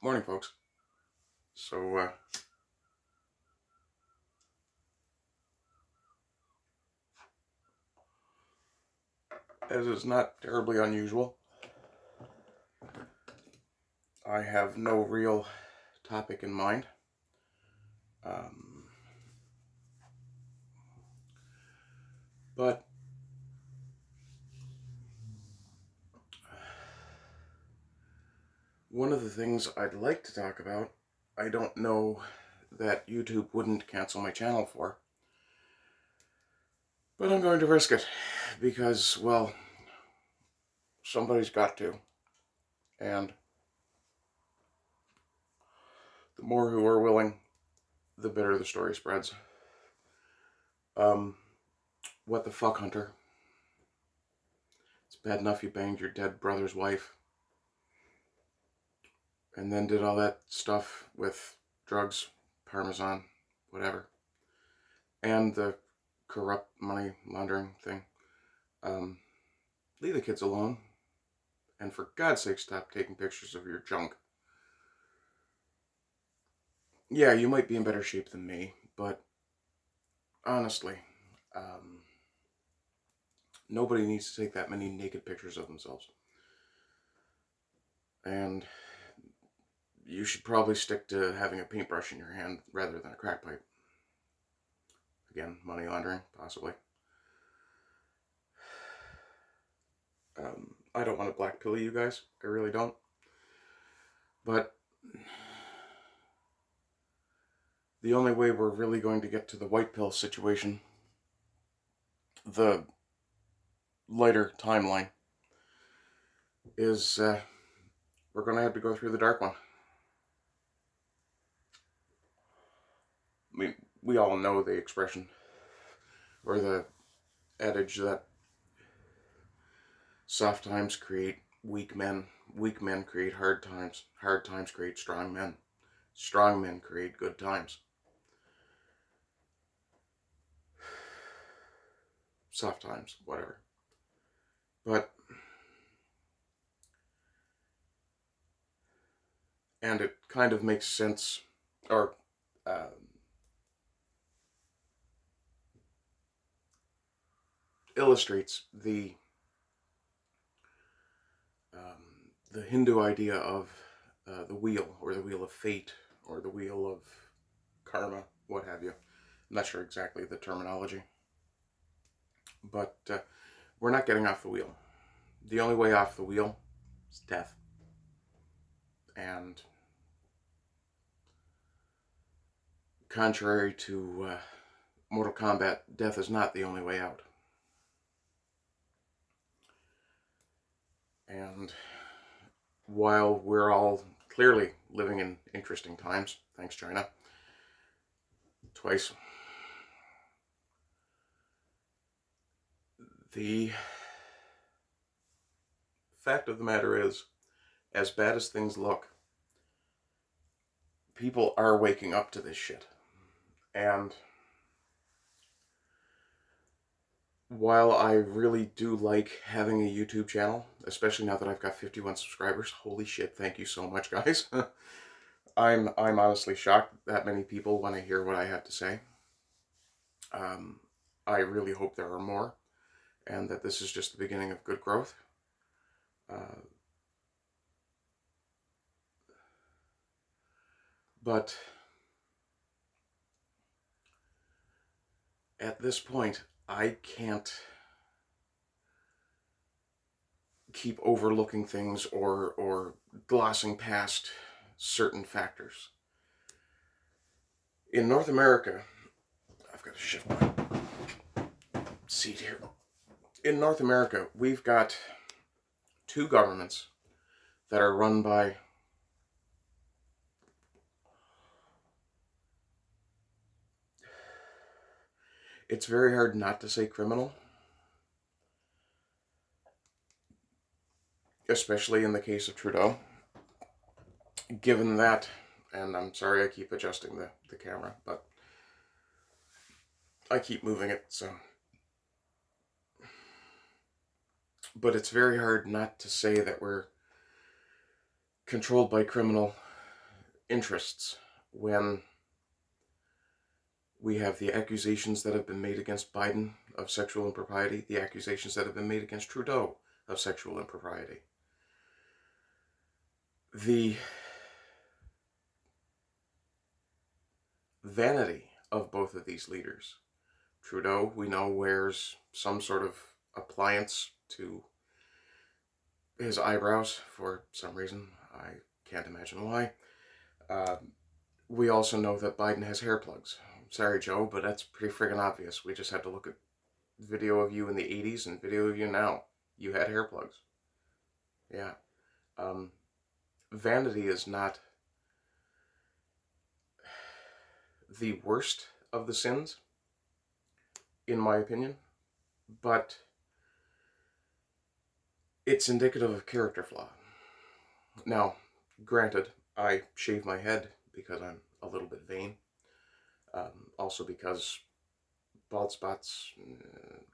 Morning, folks. So, as is not terribly unusual, I have no real topic in mind. But one of the things I'd like to talk about, I don't know that YouTube wouldn't cancel my channel for. But I'm going to risk it because, well, somebody's got to. And the more who are willing, the better the story spreads. What the fuck, Hunter? It's bad enough you banged your dead brother's wife and then did all that stuff with drugs, Parmesan, whatever, and the corrupt money laundering thing. Leave the kids alone, and for God's sake, stop taking pictures of your junk. Yeah, you might be in better shape than me, but honestly, nobody needs to take that many naked pictures of themselves. And you should probably stick to having a paintbrush in your hand rather than a crack pipe. Again, money laundering, possibly. I don't want to black pill you guys. I really don't. But the only way we're really going to get to the white pill situation, the lighter timeline, is we're going to have to go through the dark one. I mean, we all know the expression, or the adage that soft times create weak men create hard times create strong men create good times. Soft times, whatever. But, and it kind of makes sense, or illustrates the Hindu idea of the wheel, or the wheel of fate, or the wheel of karma, what have you. I'm not sure exactly the terminology. But we're not getting off the wheel. The only way off the wheel is death. And contrary to Mortal Kombat, death is not the only way out. And while we're all clearly living in interesting times, thanks China, twice, the fact of the matter is, as bad as things look, people are waking up to this shit. And while I really do like having a YouTube channel, especially now that I've got 51 subscribers, holy shit, thank you so much, guys. I'm honestly shocked that many people want to hear what I have to say. I really hope there are more, and that this is just the beginning of good growth. But at this point, I can't keep overlooking things or glossing past certain factors. In North America, I've got to shift my seat here. In North America, we've got two governments that are run by it's very hard not to say criminal, especially in the case of Trudeau, given that, and I'm sorry I keep adjusting the camera, but I keep moving it, so. But it's very hard not to say that we're controlled by criminal interests, when we have the accusations that have been made against Biden of sexual impropriety, the accusations that have been made against Trudeau of sexual impropriety. The vanity of both of these leaders. Trudeau, we know, wears some sort of appliance to his eyebrows for some reason. I can't imagine why. We also know that Biden has hair plugs. Sorry, Joe, but that's pretty friggin' obvious. We just had to look at video of you in the 80s and video of you now. You had hair plugs. Yeah. Vanity is not the worst of the sins, in my opinion, but it's indicative of character flaw. Now, granted, I shave my head because I'm a little bit vain. Also because bald spots,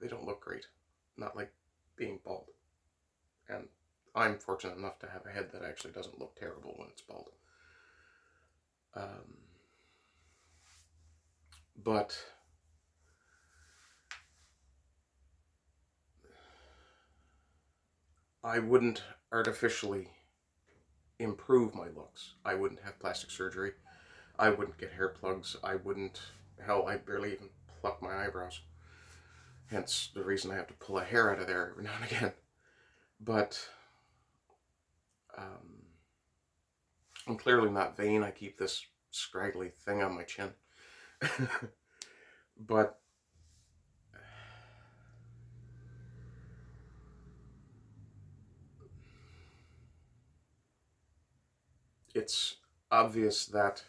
they don't look great. Not like being bald. And I'm fortunate enough to have a head that actually doesn't look terrible when it's bald. But I wouldn't artificially improve my looks. I wouldn't have plastic surgery. I wouldn't get hair plugs. I wouldn't, hell, I barely even pluck my eyebrows. Hence the reason I have to pull a hair out of there every now and again. But I'm clearly not vain. I keep this scraggly thing on my chin. But it's obvious that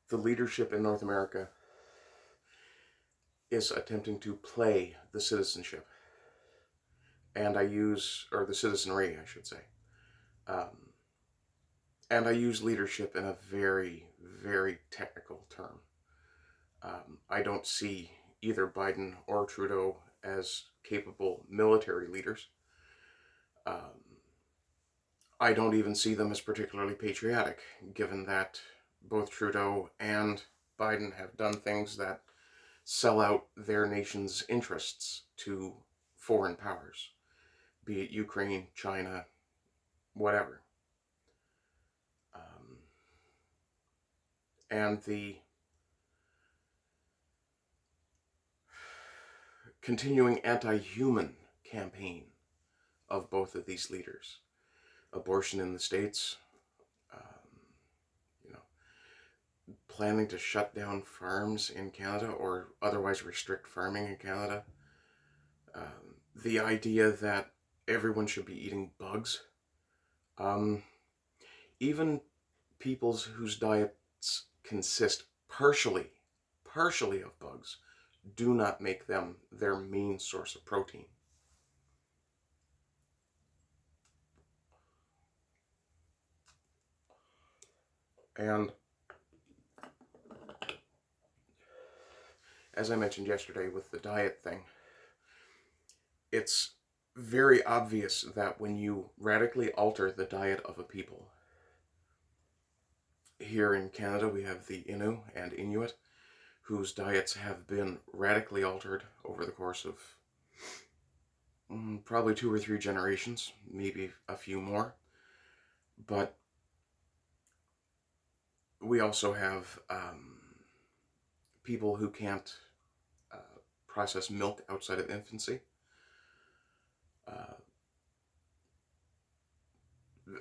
the leadership in North America is attempting to play the citizenship. And I use, or the citizenry, I should say. And I use leadership in a very, very technical term. I don't see either Biden or Trudeau as capable military leaders. I don't even see them as particularly patriotic, given that both Trudeau and Biden have done things that sell out their nation's interests to foreign powers, be it Ukraine, China, whatever. And the continuing anti-human campaign of both of these leaders. Abortion in the States, planning to shut down farms in Canada or otherwise restrict farming in Canada. The idea that everyone should be eating bugs. Even peoples whose diets consist partially of bugs do not make them their main source of protein. And as I mentioned yesterday with the diet thing, it's very obvious that when you radically alter the diet of a people, here in Canada we have the Innu and Inuit, whose diets have been radically altered over the course of probably 2 or 3 generations, maybe a few more. But we also have people who can't process milk outside of infancy.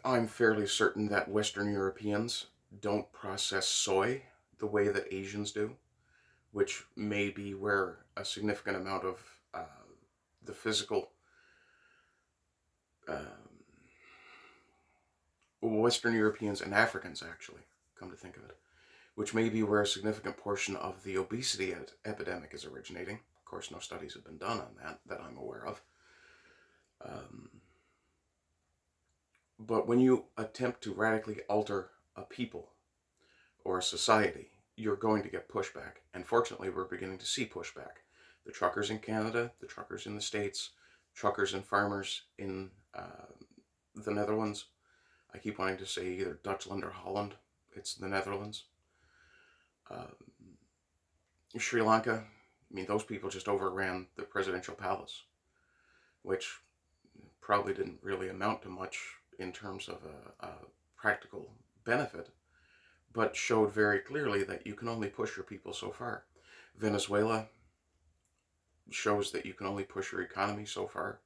I'm fairly certain that Western Europeans don't process soy the way that Asians do, which may be where a significant amount of the physical Western Europeans and Africans, actually, come to think of it, which may be where a significant portion of the obesity epidemic is originating. Of course, no studies have been done on that I'm aware of. But when you attempt to radically alter a people or a society, you're going to get pushback. And fortunately, we're beginning to see pushback. The truckers in Canada, the truckers in the States, truckers and farmers in the Netherlands. I keep wanting to say either Dutchland or Holland. It's the Netherlands. Sri Lanka, I mean, those people just overran the presidential palace, which probably didn't really amount to much in terms of a practical benefit, but showed very clearly that you can only push your people so far. Venezuela shows that you can only push your economy so far.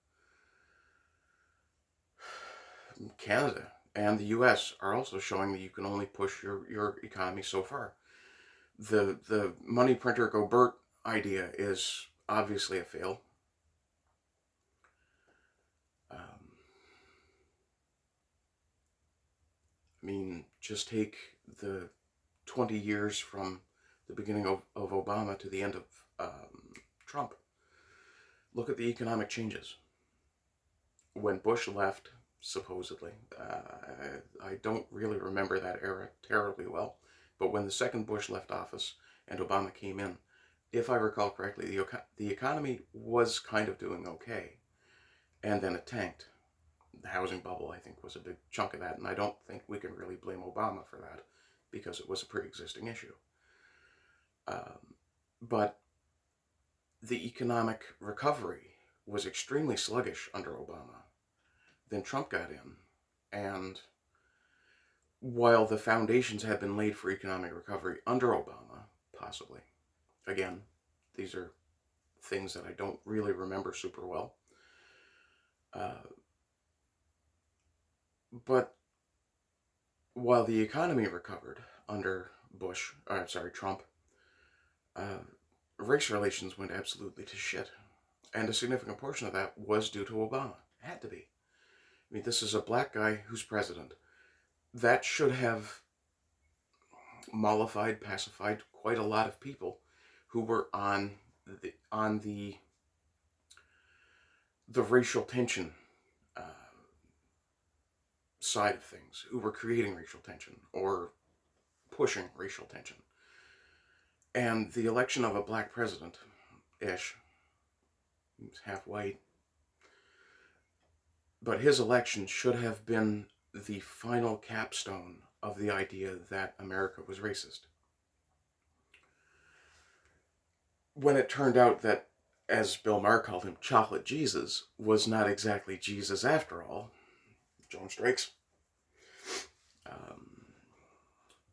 Canada and the US are also showing that you can only push your economy so far. The money printer go Bert idea is obviously a fail. I mean, just take the 20 years from the beginning of Obama to the end of Trump. Look at the economic changes. When Bush left, supposedly, I don't really remember that era terribly well, but when the second Bush left office and Obama came in, if I recall correctly, the economy was kind of doing okay, and then it tanked. The housing bubble, I think, was a big chunk of that, and I don't think we can really blame Obama for that, because it was a pre-existing issue. But the economic recovery was extremely sluggish under Obama. Then Trump got in, and while the foundations had been laid for economic recovery under Obama, possibly, again, these are things that I don't really remember super well, but while the economy recovered under Trump, race relations went absolutely to shit. And a significant portion of that was due to Obama. It had to be. I mean, this is a black guy who's president. That should have mollified, pacified quite a lot of people who were on the racial tension side of things, who were creating racial tension or pushing racial tension. And the election of a black president-ish, he's half white, but his election should have been the final capstone of the idea that America was racist. When it turned out that, as Bill Maher called him, Chocolate Jesus was not exactly Jesus after all, Joan Strakes.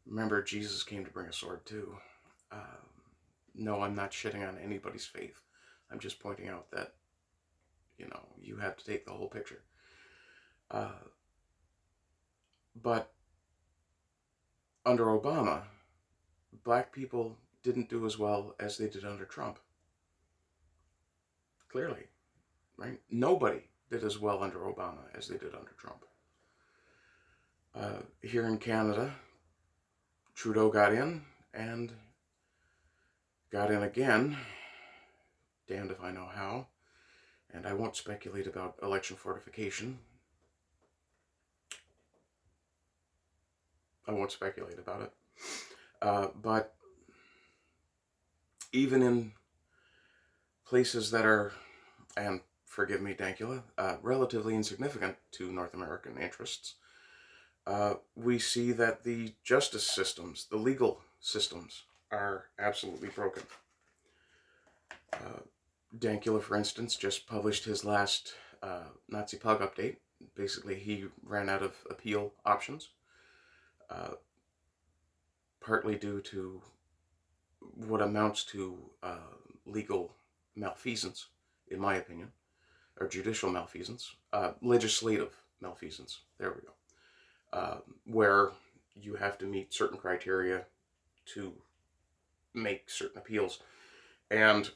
Remember, Jesus came to bring a sword too. No, I'm not shitting on anybody's faith. I'm just pointing out that, you know, you have to take the whole picture. But under Obama, black people didn't do as well as they did under Trump. Clearly, right? Nobody did as well under Obama as they did under Trump. Here in Canada, Trudeau got in, and got in again, damned if I know how, and I won't speculate about election fortification. I won't speculate about it. But even in places that are, and forgive me, Dankula, relatively insignificant to North American interests, we see that the justice systems, the legal systems, are absolutely broken. Dankula, for instance, just published his last Nazi Pug update. Basically, he ran out of appeal options, partly due to what amounts to legal malfeasance, in my opinion, or judicial malfeasance, legislative malfeasance, there we go, where you have to meet certain criteria to make certain appeals, and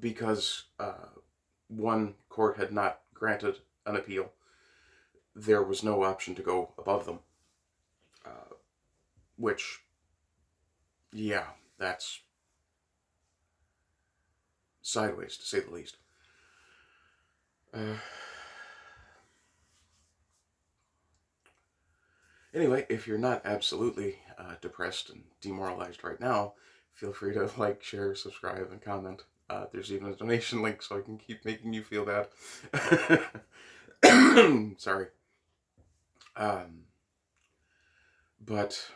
because one court had not granted an appeal, there was no option to go above them, which, yeah, that's sideways, to say the least. Anyway, if you're not absolutely depressed and demoralized right now, feel free to like, share, subscribe, and comment. There's even a donation link, so I can keep making you feel bad. Sorry. But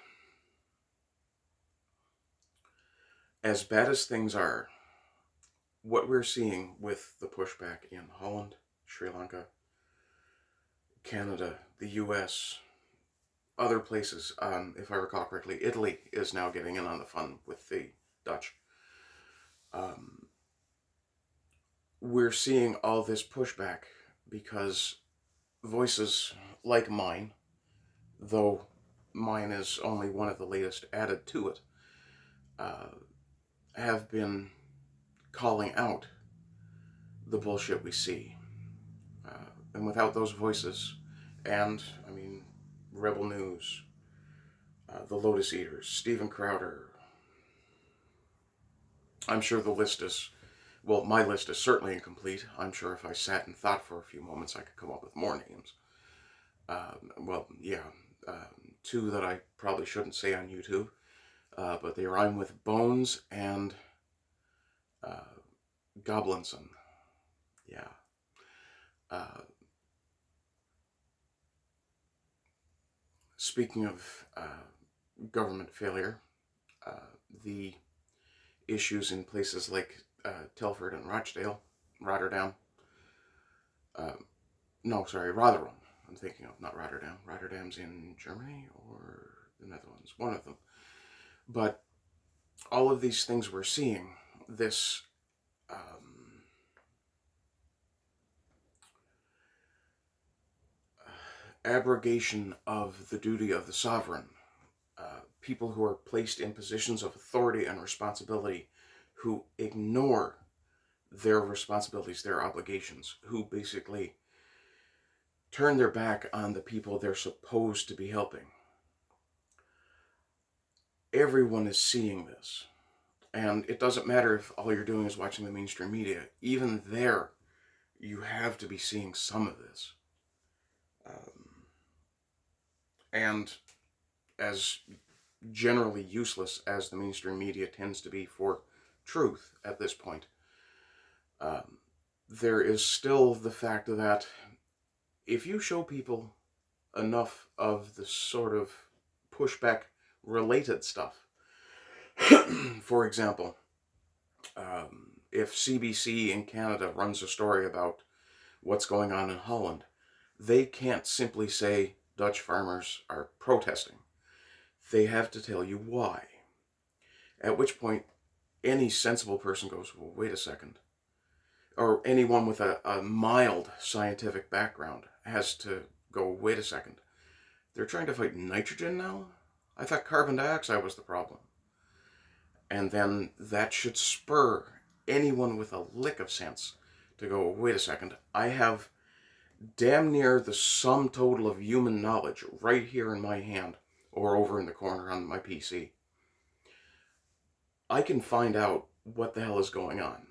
as bad as things are, what we're seeing with the pushback in Holland, Sri Lanka, Canada, the US, other places, if I recall correctly, Italy is now getting in on the fun with the Dutch. We're seeing all this pushback because voices like mine, though mine is only one of the latest added to it, have been calling out the bullshit we see. And without those voices, and, I mean, Rebel News, the Lotus Eaters, Steven Crowder, I'm sure the list is, well, my list is certainly incomplete. I'm sure if I sat and thought for a few moments, I could come up with more names. Well, yeah, two that I probably shouldn't say on YouTube, but they rhyme with Bones and Goblinson. Yeah. Speaking of government failure, the issues in places like Telford and Rotterdam. No, sorry, Rotherham. I'm thinking of, not Rotterdam. Rotterdam's in Germany or the Netherlands, one of them. But all of these things we're seeing, this abrogation of the duty of the sovereign, people who are placed in positions of authority and responsibility who ignore their responsibilities, their obligations, who basically turn their back on the people they're supposed to be helping. Everyone is seeing this. And it doesn't matter if all you're doing is watching the mainstream media. Even there, you have to be seeing some of this. And as generally useless as the mainstream media tends to be for truth at this point, there is still the fact that if you show people enough of the sort of pushback related stuff, for example, if CBC in Canada runs a story about what's going on in Holland, they can't simply say Dutch farmers are protesting. They have to tell you why. At which point, any sensible person goes, well, wait a second. Or anyone with a mild scientific background has to go, wait a second. They're trying to fight nitrogen now? I thought carbon dioxide was the problem. And then that should spur anyone with a lick of sense to go, wait a second, I have damn near the sum total of human knowledge right here in my hand, or over in the corner on my PC. I can find out what the hell is going on.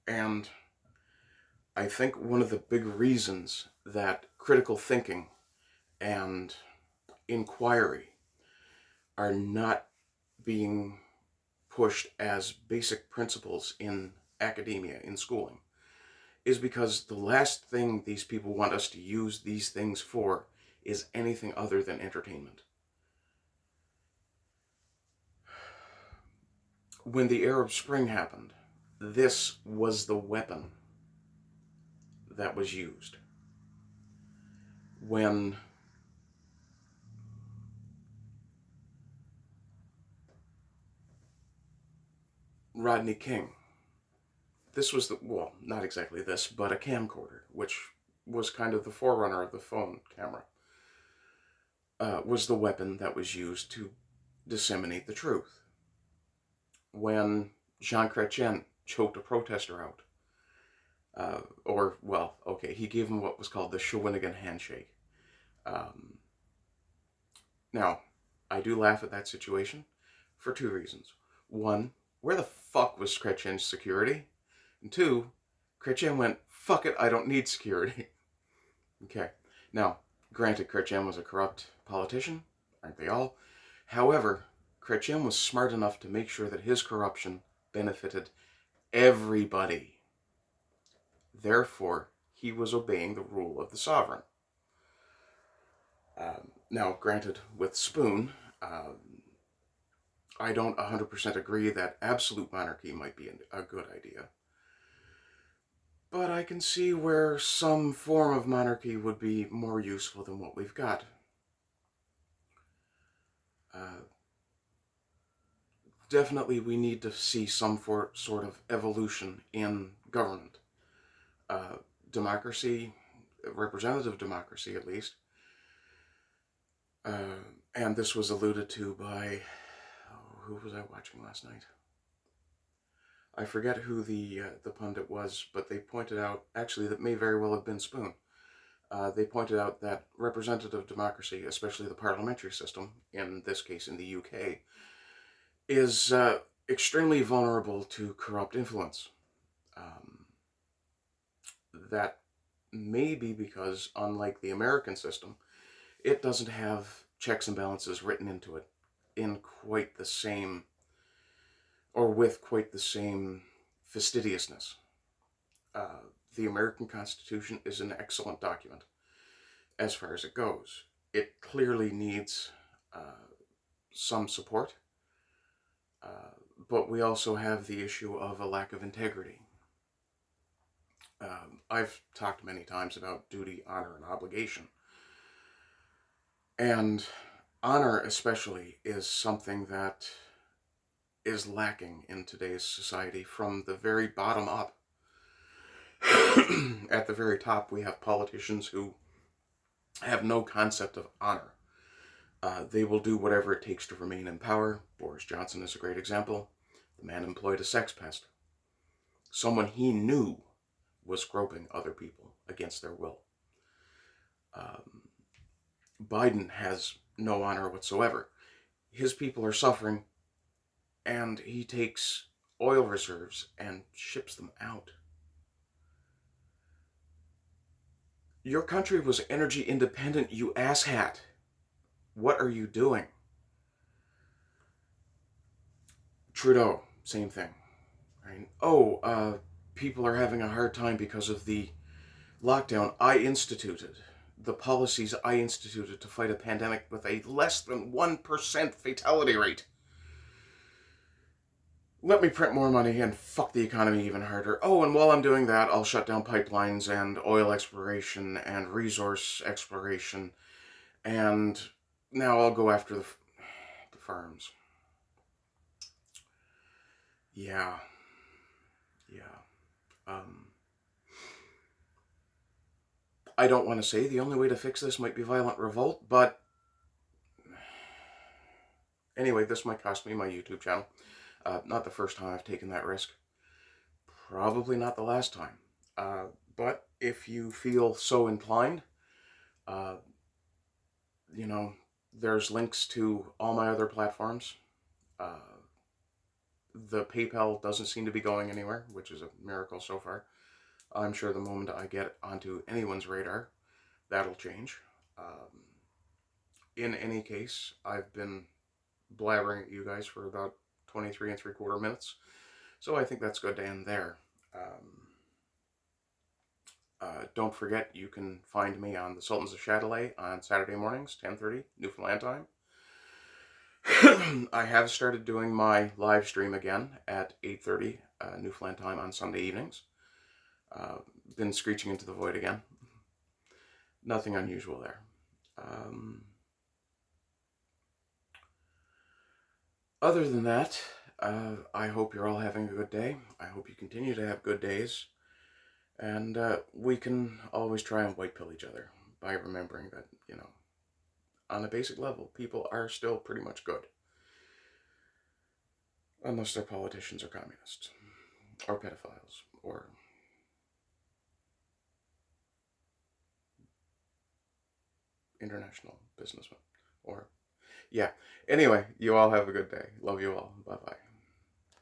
And I think one of the big reasons that critical thinking and inquiry are not being pushed as basic principles in academia, in schooling, is because the last thing these people want us to use these things for is anything other than entertainment. When the Arab Spring happened, this was the weapon that was used. When Rodney King, this was the, well, not exactly this, but a camcorder, which was kind of the forerunner of the phone camera, was the weapon that was used to disseminate the truth. When Jean Chrétien choked a protester out, he gave him what was called the Shawinigan handshake. Now, I do laugh at that situation for two reasons. One, where the fuck was Chrétien's security? And two, Chrétien went, fuck it, I don't need security. Okay. Now, granted, Chrétien was a corrupt politician, aren't they all? However, Chrétien was smart enough to make sure that his corruption benefited everybody. Therefore, he was obeying the rule of the sovereign. Now, granted, with Spoon, I don't 100% agree that absolute monarchy might be a good idea. But I can see where some form of monarchy would be more useful than what we've got. Definitely we need to see some sort of evolution in government. Democracy, representative democracy at least. And this was alluded to by, who was I watching last night? I forget who the pundit was, but they pointed out, actually that may very well have been Spoon. They pointed out that representative democracy, especially the parliamentary system, in this case in the UK, is extremely vulnerable to corrupt influence. That may be because, unlike the American system, it doesn't have checks and balances written into it in quite the same, or with quite the same fastidiousness. The American Constitution is an excellent document as far as it goes. It clearly needs some support, but we also have the issue of a lack of integrity. I've talked many times about duty, honor, and obligation. And honor especially is something that is lacking in today's society from the very bottom up. At the very top, we have politicians who have no concept of honor. They will do whatever it takes to remain in power. Boris Johnson is a great example. The man employed a sex pest. Someone he knew was groping other people against their will. Biden has no honor whatsoever. His people are suffering, and he takes oil reserves and ships them out. Your country was energy independent, you asshat. What are you doing? Trudeau, same thing. Right? Oh, people are having a hard time because of the lockdown I instituted. The policies I instituted to fight a pandemic with a less than 1% fatality rate. Let me print more money and fuck the economy even harder. Oh, and while I'm doing that, I'll shut down pipelines and oil exploration and resource exploration. And now I'll go after the farms. Yeah. I don't want to say the only way to fix this might be violent revolt, but anyway, this might cost me my YouTube channel. Not the first time I've taken that risk. Probably not the last time. But if you feel so inclined, you know, there's links to all my other platforms. The PayPal doesn't seem to be going anywhere, which is a miracle so far. I'm sure the moment I get onto anyone's radar, that'll change. In any case, I've been blabbering at you guys for about 23 3/4 minutes, so I think that's good to end there. Don't forget, you can find me on the Sultans of Shadilay on Saturday mornings, 10:30 Newfoundland time. I have started doing my live stream again at 8:30 Newfoundland time on Sunday evenings. Been screeching into the void again. Nothing unusual there. Other than that, I hope you're all having a good day. I hope you continue to have good days. And we can always try and white pill each other by remembering that, you know, on a basic level, people are still pretty much good. Unless they're politicians or communists, or pedophiles, or international businessmen, or, yeah. Anyway, you all have a good day. Love you all. Bye-bye.